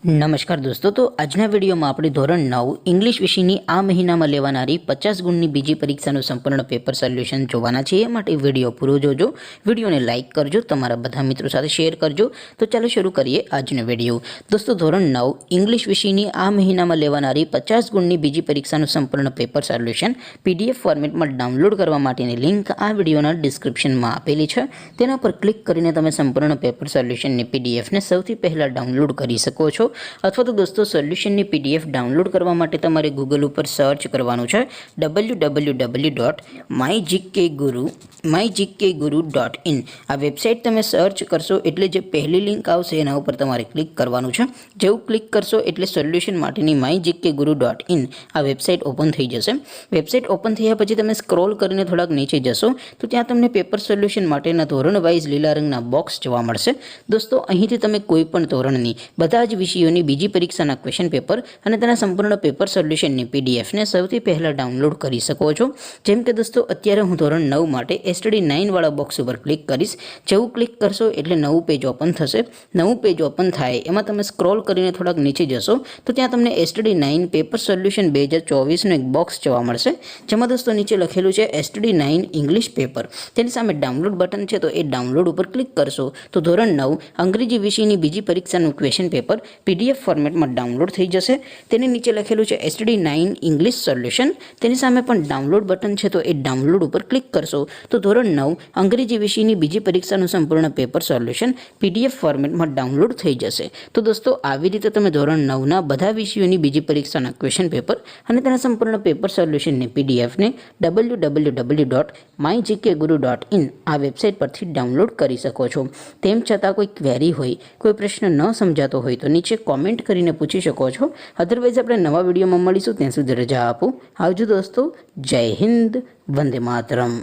નમસ્કાર દોસ્તો, તો આજના વિડીયોમાં આપણે ધોરણ 9 ઇંગ્લિશ વિષયની આ મહિનામાં લેવાનારી 50 ગુણની બીજી પરીક્ષાનું સંપૂર્ણ પેપર સોલ્યુશન જોવાના છે। એ માટે વિડીયો પૂરો જોજો, વિડીયોને લાઇક કરજો, તમારા બધા મિત્રો સાથે શેર કરજો। તો ચાલો શરૂ કરીએ આજનો વિડીયો। દોસ્તો, ધોરણ 9 ઇંગ્લિશ વિષયની આ મહિનામાં લેવાનારી 50 ગુણની બીજી પરીક્ષાનું સંપૂર્ણ પેપર સોલ્યુશન PDF ફોર્મેટમાં ડાઉનલોડ કરવા માટેની લિંક આ વિડીયોના ડિસ્ક્રિપ્શનમાં આપેલી છે। તેના પર ક્લિક કરીને તમે સંપૂર્ણ પેપર સોલ્યુશનની PDFને સૌથી પહેલાં ડાઉનલોડ કરી શકો છો। અથવા તો દોસ્તો, સોલ્યુશનની PDF ડાઉનલોડ કરવા માટે તમારે ગૂગલ ઉપર સર્ચ કરવાનું છે www.mygkguru.in। આ વેબસાઇટ તમે સર્ચ કરશો એટલે જે પહેલી લિંક આવશે એના ઉપર તમારે ક્લિક કરવાનું છે। જેવું ક્લિક કરશો એટલે સોલ્યુશન માટેની mygkguru.in આ વેબસાઇટ ઓપન થઈ જશે। વેબસાઇટ ઓપન થયા પછી તમે સ્ક્રોલ કરીને થોડાક નીચે જશો તો ત્યાં તમને પેપર સોલ્યુશન માટેના ધોરણ વાઇઝ લીલા રંગના બોક્સ જોવા મળશે। દોસ્તો, અહીંથી તમે કોઈ પણ ધોરણની બધા જ વિષયોની બીજી પરીક્ષાના ક્વેશ્ચન પેપર અને તેના સંપૂર્ણ પેપર સોલ્યુશનની PDFને સૌથી પહેલાં ડાઉનલોડ કરી શકો છો। જેમ કે દોસ્તો, અત્યારે હું ધોરણ 9 માટે STD 9 વાળા બોક્સ ઉપર ક્લિક કરીશ। જેવું ક્લિક કરશો એટલે નવું પેજ ઓપન થશે। નવું પેજ ઓપન થાય એમાં તમે સ્ક્રોલ કરીને થોડાક નીચે જશો તો ત્યાં તમને STD 9 પેપર સોલ્યુશન 2024નું એક બોક્સ જોવા મળશે, જેમાં દોસ્તો નીચે લખેલું છે STD 9 ઇંગ્લિશ પેપર। તેની સામે ડાઉનલોડ બટન છે, તો એ ડાઉનલોડ ઉપર ક્લિક કરશો તો ધોરણ 9 અંગ્રેજી વિષયની બીજી પરીક્ષાનું ક્વેશ્ચન પેપર PDF ફોર્મેટમાં ડાઉનલોડ થઈ જશે। તેની નીચે લખેલું છે STD 9 ઇંગ્લિશ સોલ્યુશન। તેની સામે પણ ડાઉનલોડ બટન છે, તો એ ડાઉનલોડ ઉપર ક્લિક કરશો તો ધોરણ 9 અંગ્રેજી વિષયની બીજી પરીક્ષાનું સંપૂર્ણ પેપર સોલ્યુશન PDF ફોર્મેટમાં ડાઉનલોડ થઈ જશે। તો દોસ્તો, આવી રીતે તમે ધોરણ 9ના બધા વિષયોની બીજી પરીક્ષાના ક્વેશ્ચન પેપર અને તેના સંપૂર્ણ પેપર સોલ્યુશનની PDFને www.mygkguru.in આ વેબસાઇટ પરથી ડાઉનલોડ કરી શકો છો। તેમ છતાં કોઈ ક્વેરી હોય, કોઈ પ્રશ્ન ન સમજાતો હોય તો નીચે કોમેન્ટ કરીને પૂછી શકો છો। અધરવાઇઝ આપણે નવા વિડીયોમાં મળીશું, ત્યાં સુધી રજા આપો। આવજો દોસ્તો, જય હિન્દ, વંદે માતરમ।